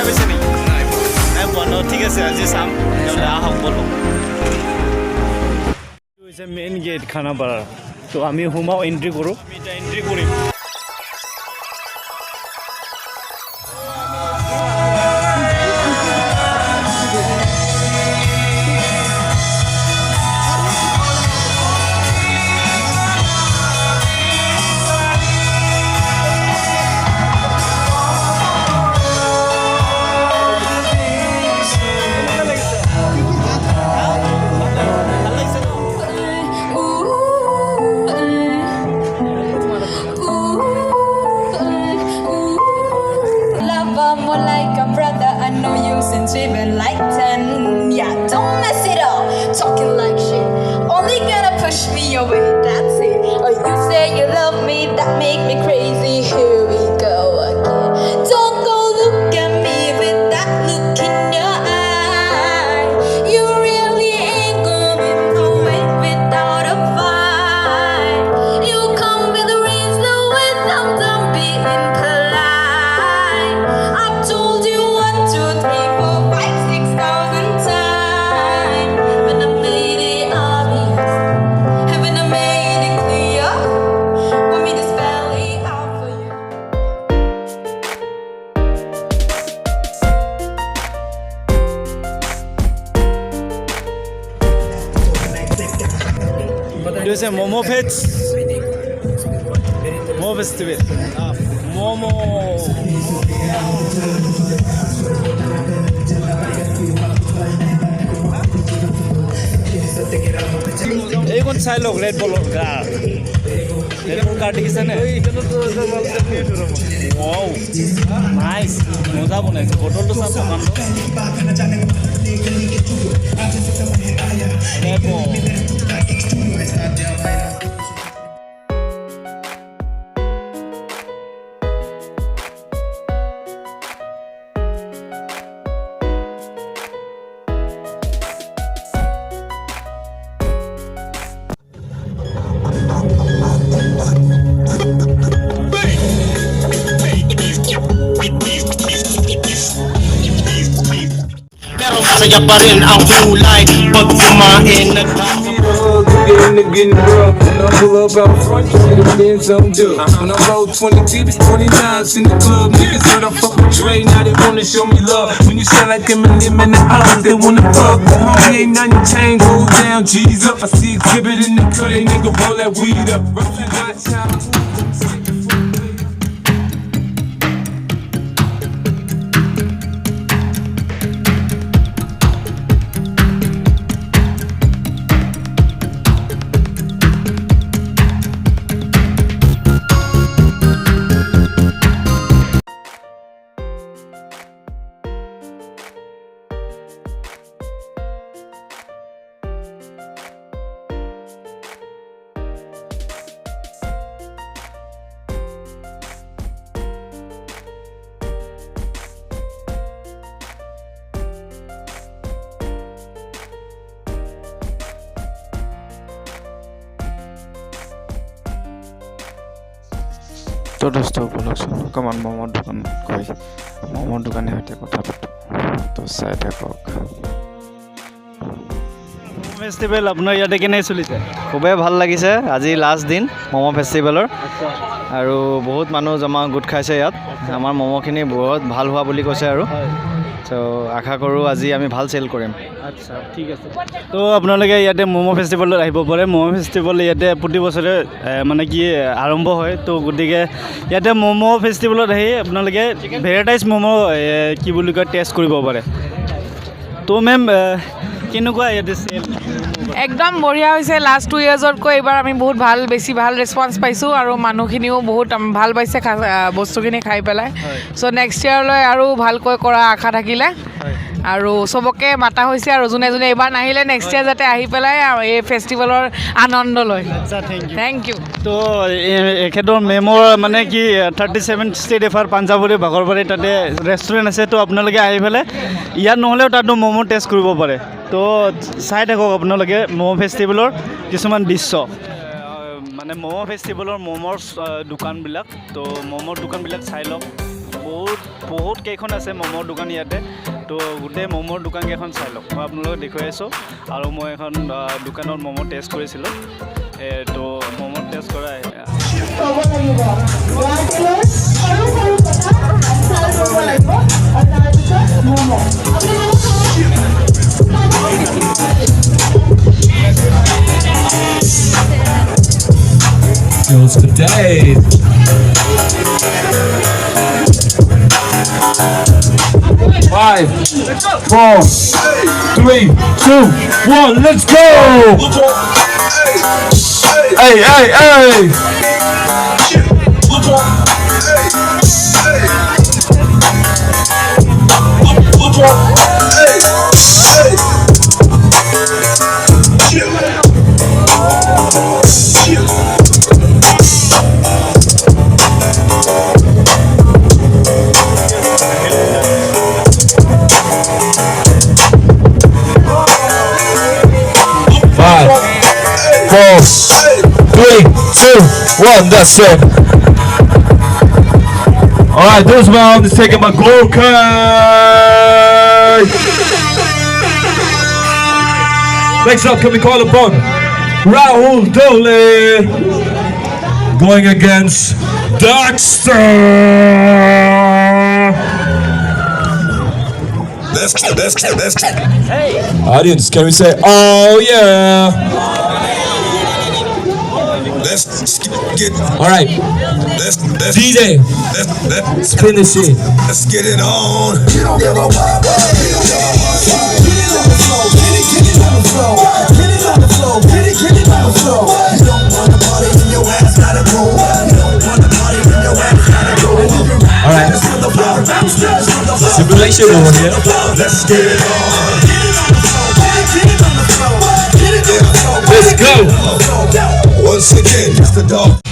চাই পাইছে নেকি নাই পোৱা ন ঠিক আছে আজি চাম তেতিয়াহ'লে আহক ব'লক এইটো হৈছে মেইন গেট খানাপাৰাৰ তো আমি সোমাওঁ এণ্ট্ৰি কৰোঁ আমি এতিয়া entry Karim More like a brother, I know you since we've been like 10. Yeah, don't mess it up, talking like shit. Only gonna push me away, that's it. Oh, you say you love me, that make me crazy. Here we go again. Don't go look at me with that look in your eye. You really ain't going nowhere without a fight. You come with the reason without them being polite. I've told you 1, 2, 3, 4, 5, 6,000 times. Haven't I made it obvious? Haven't I made it clear? Want me to spell it out for you? এইটো হৈছে momo' festival momo' এইখন চাই লওক red বলৰ কাৰ দেখিছেনে nice মজা বনাইছে বটলটো চাব Saya pa rin ang kulay pag kumain Getting rough. When I pull up out front, you see the Benz on dub. When I roll 20 deep, it's 29s in the club. Niggas heard I fuck with Dre, now they wanna show me love. When you sound like Eminem in the house, they wanna fuck. The homie ain't nothing changed, hold down, G's up. I see exhibit in the cut, they nigga roll that weed up. Rough and hot child. তো দোস্ত বলকচোন অকণমান ম'মৰ দোকান গৈ ম'মৰ দোকানীৰ সৈতে কথা পাতোঁ তো চাই থাকক ফেষ্টিভেল আপোনাৰ ইয়াতে কেনে চলিছে খুবেই ভাল লাগিছে আজি লাষ্ট দিন ম'ম' ফেষ্টিভেলৰ আৰু বহুত মানুহ জমা গোট খাইছে ইয়াত আমাৰ ম'ম'খিনি বহুত ভাল হোৱা বুলি কৈছে আৰু তো আশা কৰোঁ আজি আমি ভাল চেল কৰিম আচ্ছা ঠিক আছে তো আপোনালোকে ইয়াতে ম'ম' ফেষ্টিভেলত আহিব পাৰে ম'ম' ফেষ্টিভেল ইয়াতে প্ৰতি বছৰে মানে কি আৰম্ভ হয় তো গতিকে ইয়াতে ম'ম' ফেষ্টিভেলত আহি আপোনালোকে ভেৰাইটাইজ ম'ম' কি বুলি কয় টেষ্ট কৰিব পাৰে তো মেম কেনেকুৱা ইয়াতে চেল একদম বঢ়িয়া হৈছে লাষ্ট 2 ইয়াৰ্ছতকৈ এইবাৰ আমি বহুত বেছি ভাল ৰেছপন্স পাইছোঁ আৰু মানুহখিনিও বহুত ভাল পাইছে বস্তুখিনি খাই পেলাই চ' নেক্সট ইয়াৰলৈ আৰু ভালকৈ কৰা আশা থাকিলে আৰু সবকে মাতা হৈছে আৰু যোনে যোনে এইবাৰ নাহিলে নেক্সট ইয়াৰ যাতে আহি পেলাই এই ফেষ্টিভেলৰ আনন্দ লয় আচ্ছা থেংক ইউ তো এখেতৰ মেমৰ মানে কি 37 ষ্টেট এফাৰ পাঞ্জাৱৰী ভাগৰবাৰী তাতে ৰেষ্টুৰেণ্ট আছে তো আপোনালোকে আহি পেলাই ইয়াত নহ'লেও তাতো ম'ম' টেষ্ট কৰিব পাৰে তো চাই থাকক আপোনালোকে ম'ম' ফেষ্টিভেলৰ কিছুমান দৃশ্য মানে ম'ম' ফেষ্টিভেলৰ ম'মৰ দোকানবিলাক তো ম'মৰ দোকানবিলাক চাই লওক বহুত বহুত কেইখন আছে ম'মৰ দোকান ইয়াতে তো গোটেই ম'মৰ দোকানকেইখন চাই লওক মই আপোনালোকক দেখুৱাই আছোঁ আৰু মই এখন দোকানত ম'ম' টেষ্ট কৰিছিলোঁ তো ম'ম' টেষ্ট কৰাই ক'ব লাগিব ল'ৰা-ছোৱালীৰ সৰু সৰু কথা আনচাৰ কৰিব লাগিব আৰু তাৰপিছত momo' Feels the day. 5, 4, 3, 2, 1, let's go! Hey, hey, hey! Four, 3, 2, 1, that's it. Alright, this round is taken by gold card. Next up, can we call upon Rahul Dole going against Dexter. Audience, can we say, oh yeah? Let's get All right, DJ, spin this shit. let's get it on. All right, simulation over here. Let's get it on. Let's go. Once again, it's the dog.